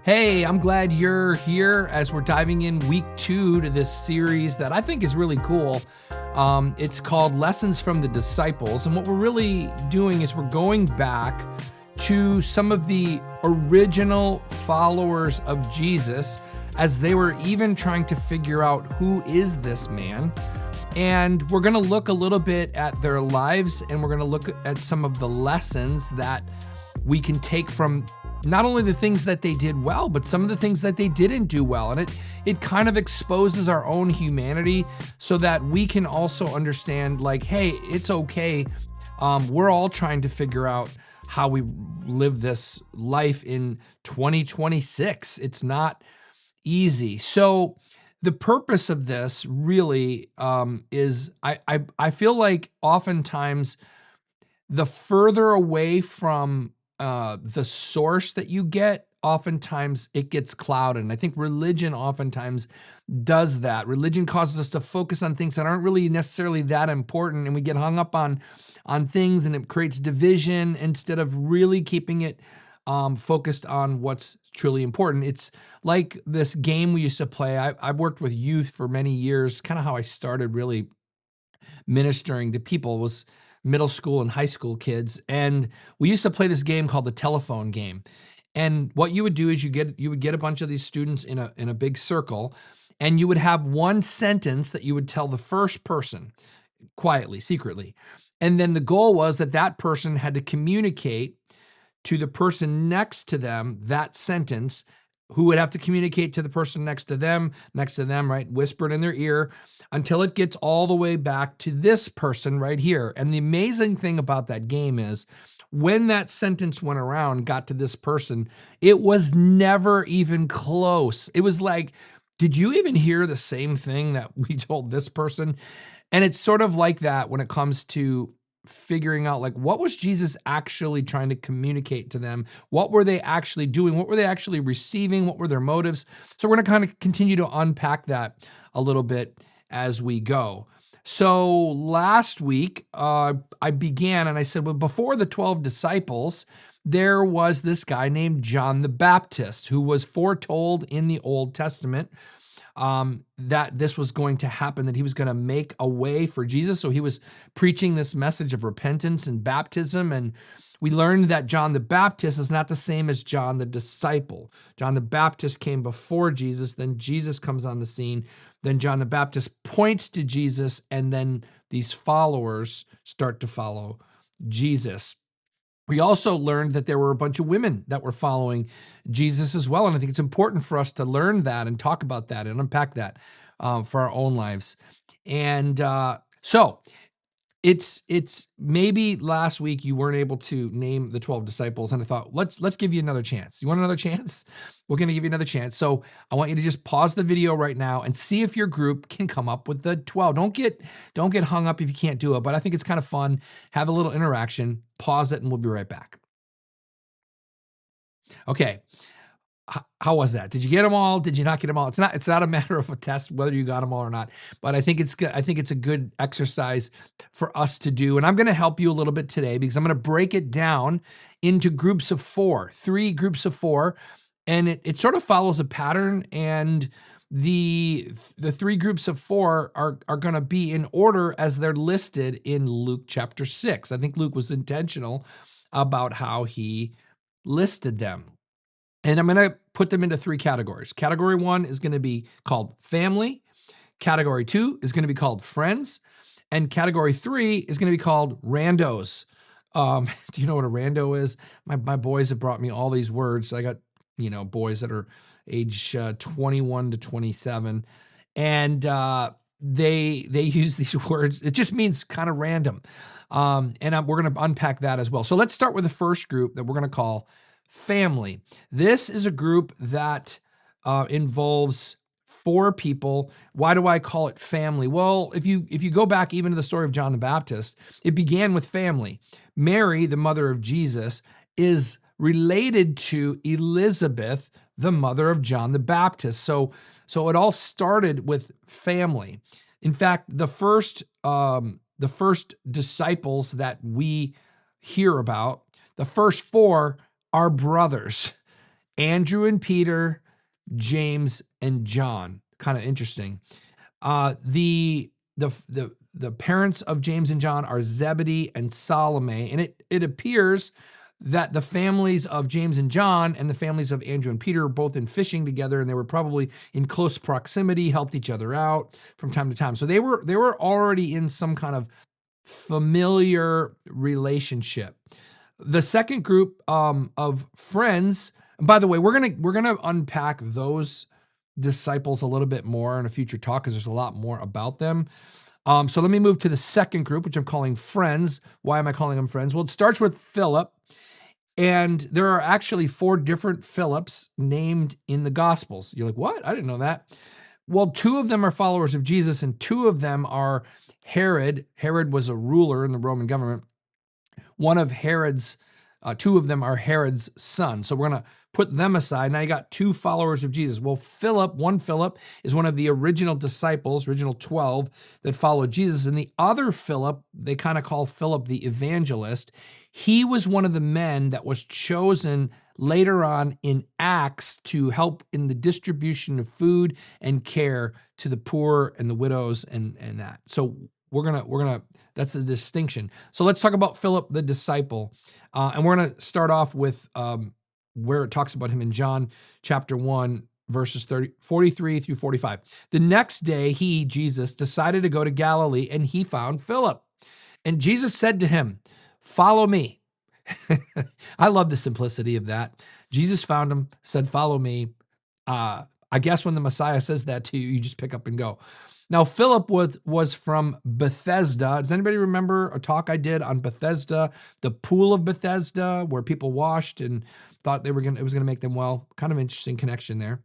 Hey, I'm glad you're here as we're diving in week 2 to this series that I think is really cool. It's called Lessons from the Disciples. And what we're really doing is we're going back to some of the original followers of Jesus as they were even trying to figure out who is this man. And we're going to look a little bit at their lives, and we're going to look at some of the lessons that we can take from not only the things that they did well, but some of the things that they didn't do well. And it kind of exposes our own humanity so that we can also understand, like, hey, it's okay. We're all trying to figure out how we live this life in 2026. It's not easy. So the purpose of this really is I feel like oftentimes the further away from the source that you get, oftentimes it gets clouded. And I think religion oftentimes does that. Religion causes us to focus on things that aren't really necessarily that important, and we get hung up on things, and it creates division instead of really keeping it focused on what's truly important. It's like this game we used to play. I've worked with youth for many years. Kind of how I started really ministering to people was middle school and high school kids. And we used to play this game called the telephone game. And what you would do is you would get a bunch of these students in a big circle, and you would have one sentence that you would tell the first person quietly, secretly. And then the goal was that person had to communicate to the person next to them that sentence, who would have to communicate to the person next to them, right? Whispered in their ear until it gets all the way back to this person right here. And the amazing thing about that game is when that sentence went around, got to this person, it was never even close. It was like, did you even hear the same thing that we told this person? And it's sort of like that when it comes to figuring out, like, what was Jesus actually trying to communicate to them? What were they actually doing? What were they actually receiving? What were their motives? So we're going to kind of continue to unpack that a little bit as we go. So last week, I began and I said, well, before the 12 disciples, there was this guy named John the Baptist who was foretold in the Old Testament that this was going to happen, that he was going to make a way for Jesus. So he was preaching this message of repentance and baptism. And we learned that John the Baptist is not the same as John the disciple. John the Baptist came before Jesus, then Jesus comes on the scene. Then John the Baptist points to Jesus, and then these followers start to follow Jesus. We also learned that there were a bunch of women that were following Jesus as well. And I think it's important for us to learn that and talk about that and unpack that for our own lives. And so it's maybe last week you weren't able to name the 12 disciples. And I thought, let's give you another chance. You want another chance? We're going to give you another chance. So I want you to just pause the video right now and see if your group can come up with the 12. Don't get hung up if you can't do it, but I think it's kind of fun. Have a little interaction, pause it, and we'll be right back. Okay. How was that? Did you get them all? Did you not get them all? It's not a matter of a test whether you got them all or not, but I think it's good. I think it's a good exercise for us to do. And I'm going to help you a little bit today because I'm going to break it down into groups of 4, 3 groups of 4. And it sort of follows a pattern, and the 3 groups of 4 are going to be in order as they're listed in Luke chapter 6. I think Luke was intentional about how he listed them. And I'm going to put them into 3 categories. Category 1 is going to be called family. Category 2 is going to be called friends. And category 3 is going to be called randos. Do you know what a rando is? My boys have brought me all these words. I got, boys that are age 21 to 27. And they use these words. It just means kind of random. And we're going to unpack that as well. So let's start with the first group that we're going to call family. This is a group that involves 4 people. Why do I call it family? Well, if you go back even to the story of John the Baptist, it began with family. Mary, the mother of Jesus, is related to Elizabeth, the mother of John the Baptist. So it all started with family. In fact, the first disciples that we hear about, the first 4 are brothers. Andrew and Peter, James and John. Kind of interesting. The parents of James and John are Zebedee and Salome, and it appears that the families of James and John and the families of Andrew and Peter were both in fishing together, and they were probably in close proximity, helped each other out from time to time. So they were already in some kind of familiar relationship. The second group of friends, and by the way, we're gonna unpack those disciples a little bit more in a future talk because there's a lot more about them. So let me move to the second group, which I'm calling friends. Why am I calling them friends? Well, it starts with Philip, and there are actually 4 different Philips named in the Gospels. You're like, what? I didn't know that. Well, 2 of them are followers of Jesus, and 2 of them are Herod. Herod was a ruler in the Roman government. One of Herod's, 2 of them are Herod's sons. So we're going to put them aside. Now you got 2 followers of Jesus. Well, one Philip is one of the original disciples, original 12 that followed Jesus. And the other Philip, they kind of call Philip the evangelist. He was one of the men that was chosen later on in Acts to help in the distribution of food and care to the poor and the widows and that. So we're gonna that's the distinction. So let's talk about Philip the disciple, and we're gonna start off with where it talks about him in John chapter 1, verses 43 through 45. The next day, Jesus, decided to go to Galilee, and he found Philip. And Jesus said to him, "Follow me." I love the simplicity of that. Jesus found him, said, "Follow me." I guess when the Messiah says that to you, you just pick up and go. Now, Philip was from Bethesda. Does anybody remember a talk I did on Bethesda, the pool of Bethesda, where people washed and thought it was going to make them well? Kind of interesting connection there.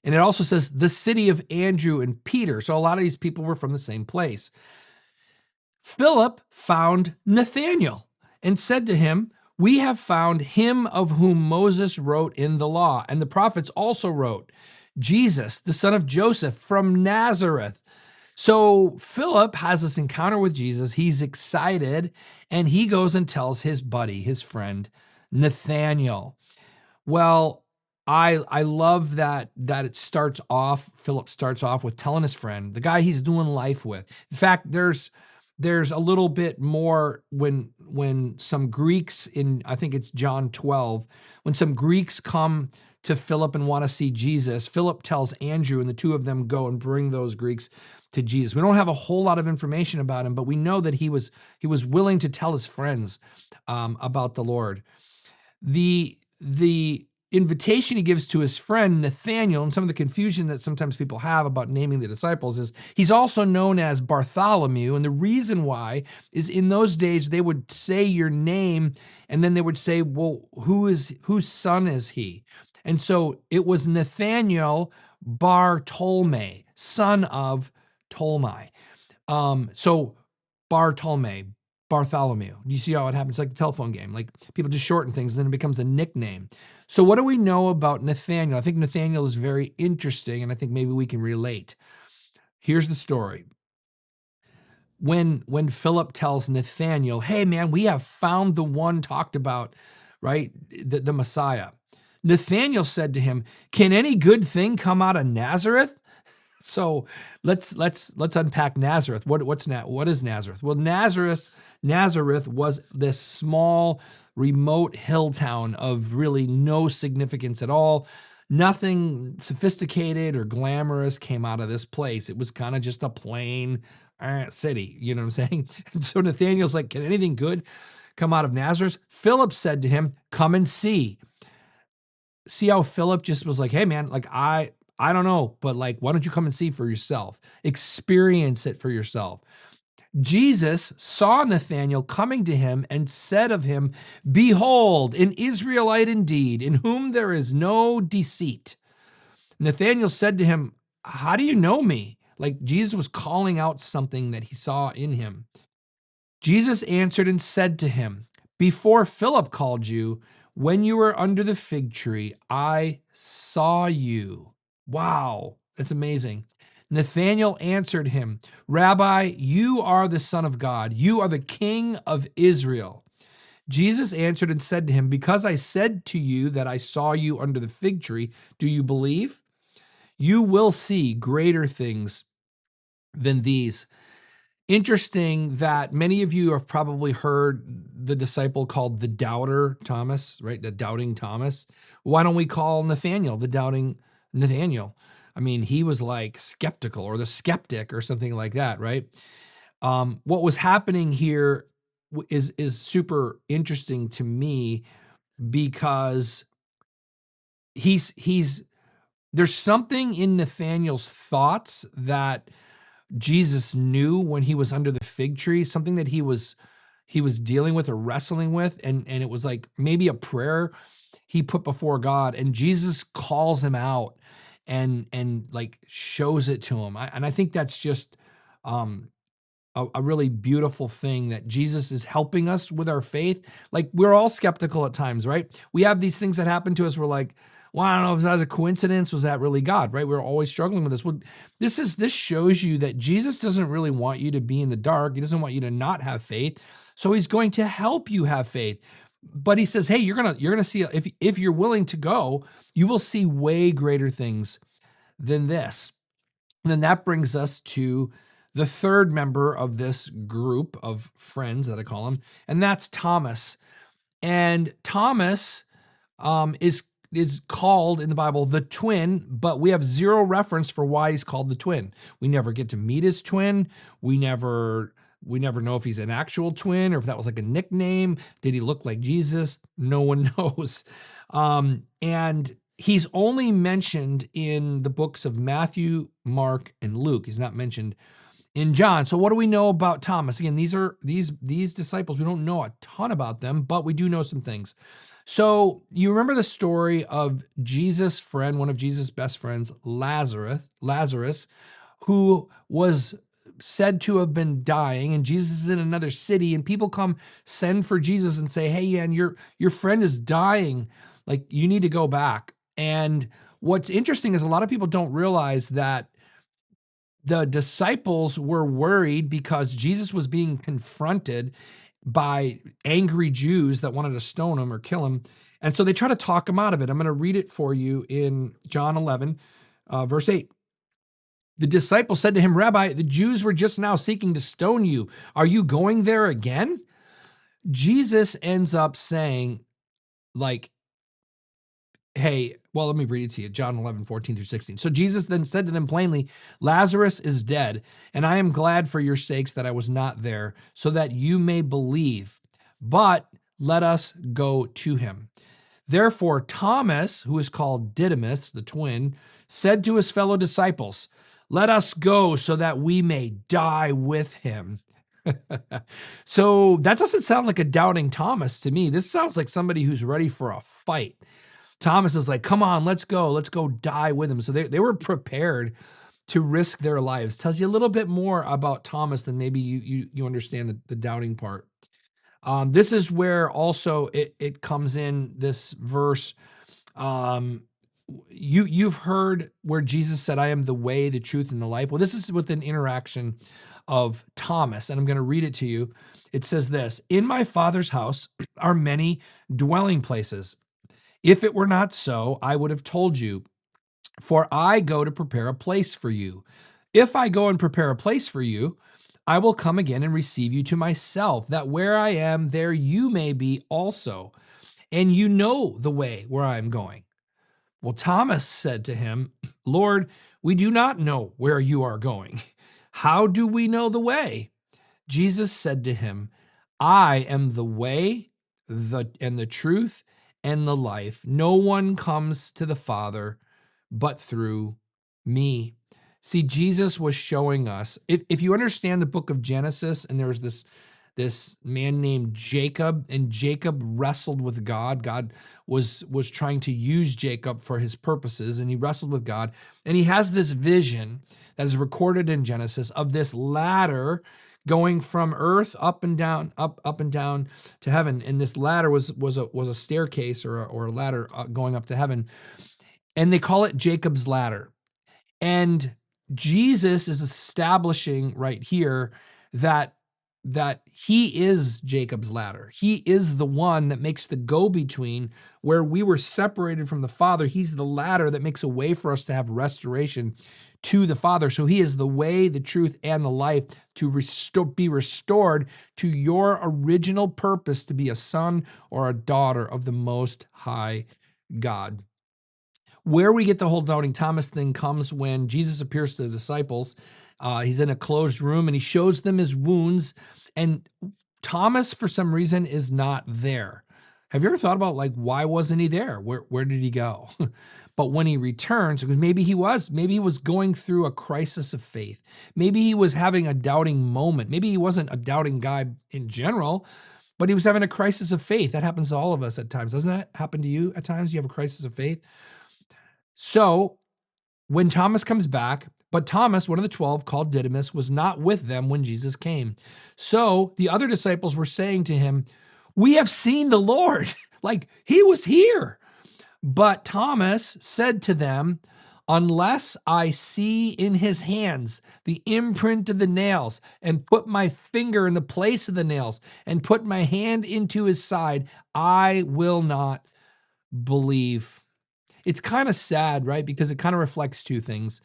And it also says the city of Andrew and Peter. So a lot of these people were from the same place. Philip found Nathanael and said to him, "We have found him of whom Moses wrote in the law, and the prophets also wrote, Jesus, the son of Joseph from Nazareth." So Philip has this encounter with Jesus. He's excited, and he goes and tells his buddy, his friend, Nathanael. Well, I love that it starts off, Philip starts off with telling his friend, the guy he's doing life with. In fact, there's a little bit more when some Greeks in, I think it's John 12, when some Greeks come to Philip and want to see Jesus, Philip tells Andrew, and the 2 of them go and bring those Greeks to Jesus. We don't have a whole lot of information about him, but we know that he was willing to tell his friends about the Lord. The invitation he gives to his friend Nathanael, and some of the confusion that sometimes people have about naming the disciples, is he's also known as Bartholomew. And the reason why is in those days they would say your name and then they would say, well, whose son is he? And so it was Nathanael Bartolome, son of Ptolemy. So Bartholomew. You see how it happens? Like the telephone game. Like people just shorten things, and then it becomes a nickname. So what do we know about Nathanael? I think Nathanael is very interesting, and I think maybe we can relate. Here's the story. When Philip tells Nathanael, "Hey man, we have found the one talked about, right? The Messiah." Nathanael said to him, "Can any good thing come out of Nazareth?" So let's unpack Nazareth. What is Nazareth? Well, Nazareth was this small, remote hill town of really no significance at all. Nothing sophisticated or glamorous came out of this place. It was kind of just a plain city. You know what I'm saying? And so Nathanael's like, "Can anything good come out of Nazareth?" Philip said to him, "Come and see." See how Philip just was like, "Hey man, like I don't know, but like, why don't you come and see for yourself? Experience it for yourself." Jesus saw Nathanael coming to him and said of him, "Behold, an Israelite indeed, in whom there is no deceit." Nathanael said to him, "How do you know me?" Like Jesus was calling out something that he saw in him. Jesus answered and said to him, "Before Philip called you, when you were under the fig tree, I saw you." Wow, that's amazing. Nathanael answered him, "Rabbi, you are the Son of God. You are the King of Israel." Jesus answered and said to him, because I said to you that I saw you under the fig tree, do you believe? You will see greater things than these. Interesting that many of you have probably heard the disciple called the doubter Thomas, right? The doubting Thomas. Why don't we call Nathaniel the doubting Nathaniel? I mean, he was like skeptical or the skeptic or something like that, right? What was happening here is super interesting to me because he's there's something in Nathaniel's thoughts that Jesus knew when he was under the fig tree, something that he was dealing with or wrestling with, and it was like maybe a prayer he put before God, and Jesus calls him out and like shows it to him. And I think that's just um a really beautiful thing that Jesus is helping us with our faith. Like we're all skeptical at times, right? We have these things that happen to us. We're like, well, I don't know if that was a coincidence. Was that really God, right? We're always struggling with this. Well, this shows you that Jesus doesn't really want you to be in the dark. He doesn't want you to not have faith. So he's going to help you have faith. But he says, hey, you're gonna see if you're willing to go, you will see way greater things than this. And then that brings us to the third member of this group of friends that I call him, and that's Thomas. And Thomas is called in the Bible the twin, but we have zero reference for why he's called the twin. We never get to meet his twin. We never know if he's an actual twin or if that was like a nickname. Did he look like Jesus? No one knows. And he's only mentioned in the books of Matthew, Mark, and Luke. He's not mentioned in John. So what do we know about Thomas? Again, these disciples, we don't know a ton about them, but we do know some things. So you remember the story of Jesus' friend, one of Jesus' best friends, Lazarus, who was said to have been dying, and Jesus is in another city, and people come send for Jesus and say, hey, man, your friend is dying. Like, you need to go back. And what's interesting is a lot of people don't realize that the disciples were worried because Jesus was being confronted by angry Jews that wanted to stone him or kill him. And so they try to talk him out of it. I'm going to read it for you in John 11, verse 8. The disciples said to him, Rabbi, the Jews were just now seeking to stone you. Are you going there again? Jesus ends up saying, like, hey, well, let me read it to you. John 11, 14 through 16. So Jesus then said to them plainly, Lazarus is dead, and I am glad for your sakes that I was not there, so that you may believe. But let us go to him. Therefore, Thomas, who is called Didymus, the twin, said to his fellow disciples, let us go so that we may die with him. So that doesn't sound like a doubting Thomas to me. This sounds like somebody who's ready for a fight. Thomas is like, come on, let's go die with him. So they were prepared to risk their lives. Tells you a little bit more about Thomas than maybe you understand the doubting part. This is where also it comes in, this verse. You've heard where Jesus said, I am the way, the truth, and the life. Well, this is with an interaction of Thomas, and I'm going to read it to you. It says this, in my Father's house are many dwelling places. If it were not so, I would have told you, for I go to prepare a place for you. If I go and prepare a place for you, I will come again and receive you to myself, that where I am, there you may be also. And you know the way where I am going. Well, Thomas said to him, Lord, we do not know where you are going. How do we know the way? Jesus said to him, I am the way, and the truth, and the life. No one comes to the Father but through me. See, Jesus was showing us, if you understand the book of Genesis, and there was this man named Jacob, and Jacob wrestled with God. God was trying to use Jacob for his purposes, and he wrestled with God. And he has this vision that is recorded in Genesis of this ladder going from earth up and down, up and down to heaven. And this ladder was a staircase or a ladder going up to heaven. And they call it Jacob's ladder. And Jesus is establishing right here that that he is Jacob's ladder. He is the one that makes the go-between where we were separated from the Father. He's the ladder that makes a way for us to have restoration to the Father. So he is the way, the truth, and the life to be restored to your original purpose to be a son or a daughter of the Most High God. Where we get the whole doubting Thomas thing comes when Jesus appears to the disciples. He's in a closed room and he shows them his wounds. And Thomas, for some reason, is not there. Have you ever thought about, like, why wasn't he there? Where did he go? But when he returns, maybe he was going through a crisis of faith. Maybe he was having a doubting moment. Maybe he wasn't a doubting guy in general, but he was having a crisis of faith. That happens to all of us at times. Doesn't that happen to you at times? You have a crisis of faith. So when Thomas comes back, but Thomas, one of the 12, called Didymus, was not with them when Jesus came. So the other disciples were saying to him, "We have seen the Lord." Like, he was here. But Thomas said to them, "Unless I see in his hands the imprint of the nails, and put my finger in the place of the nails, and put my hand into his side, I will not believe." It's kind of sad, right? Because it kind of reflects two things.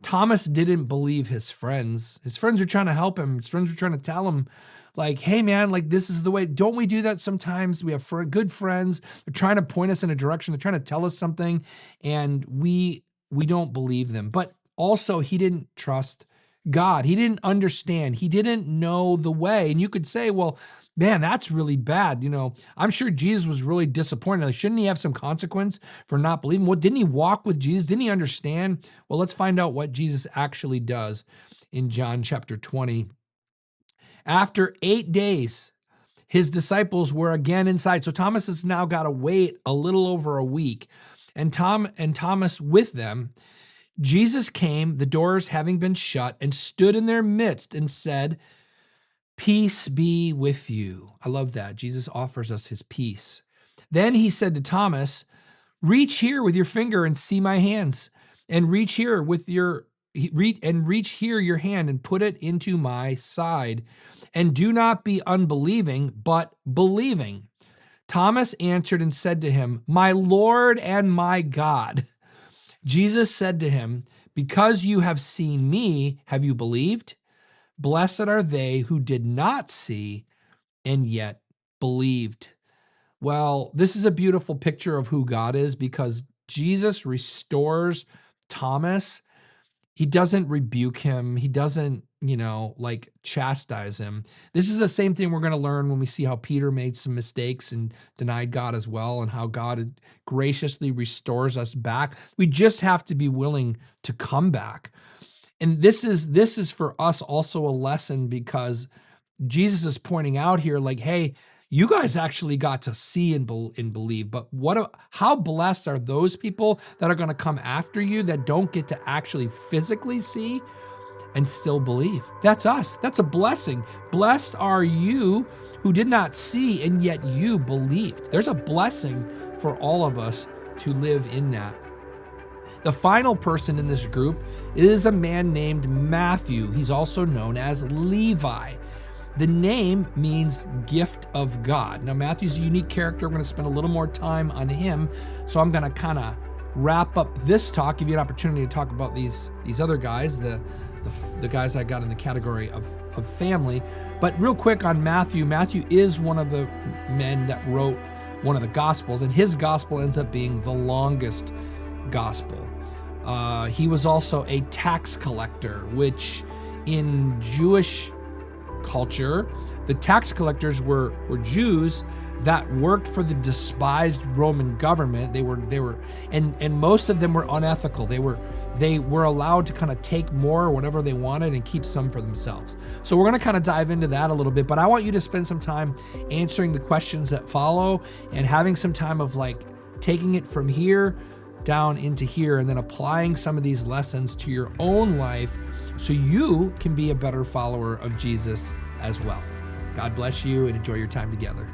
Thomas didn't believe his friends. His friends were trying to help him. His friends were trying to tell him, like, hey, man, like, this is the way. Don't we do that sometimes? We have good friends. They're trying to point us in a direction. They're trying to tell us something, and we don't believe them. But also, he didn't trust God. He didn't understand. He didn't know the way. And you could say, well, man, that's really bad. You know, I'm sure Jesus was really disappointed. Like, shouldn't he have some consequence for not believing? Well, didn't he walk with Jesus? Didn't he understand? Well, let's find out what Jesus actually does in John chapter 20. After 8 days, his disciples were again inside. So Thomas has now got to wait a little over a week. And Thomas with them. Jesus came, the doors having been shut, and stood in their midst and said, "Peace be with you." I love that. Jesus offers us his peace. Then he said to Thomas, "Reach here with your finger and see my hands, and reach here your hand and put it into my side. And do not be unbelieving, but believing." Thomas answered and said to him, "My Lord and my God." Jesus said to him, "Because you have seen me, have you believed? Blessed are they who did not see and yet believed." Well, this is a beautiful picture of who God is, because Jesus restores Thomas. He doesn't rebuke him. He doesn't, like, chastise him. This is the same thing we're going to learn when we see how Peter made some mistakes and denied God as well, and how God graciously restores us back. We just have to be willing to come back. And this is for us also a lesson, because Jesus is pointing out here, like, hey, you guys actually got to see and believe, but how blessed are those people that are going to come after you that don't get to actually physically see and still believe? That's us. That's a blessing. Blessed are you who did not see and yet you believed. There's a blessing for all of us to live in that. The final person in this group is a man named Matthew. He's also known as Levi. The name means gift of God. Now, Matthew's a unique character. We're going to spend a little more time on him. So I'm going to kind of wrap up this talk, give you an opportunity to talk about these other guys, the guys I got in the category of family. But real quick on Matthew. Matthew is one of the men that wrote one of the Gospels, and his gospel ends up being the longest gospel. He was also a tax collector, which in Jewish culture, the tax collectors were Jews that worked for the despised Roman government. They were and most of them were unethical. They were allowed to kind of take more or whatever they wanted and keep some for themselves. So we're going to kind of dive into that a little bit, but I want you to spend some time answering the questions that follow and having some time of, like, taking it from here down into here and then applying some of these lessons to your own life so you can be a better follower of Jesus as well. God bless you and enjoy your time together.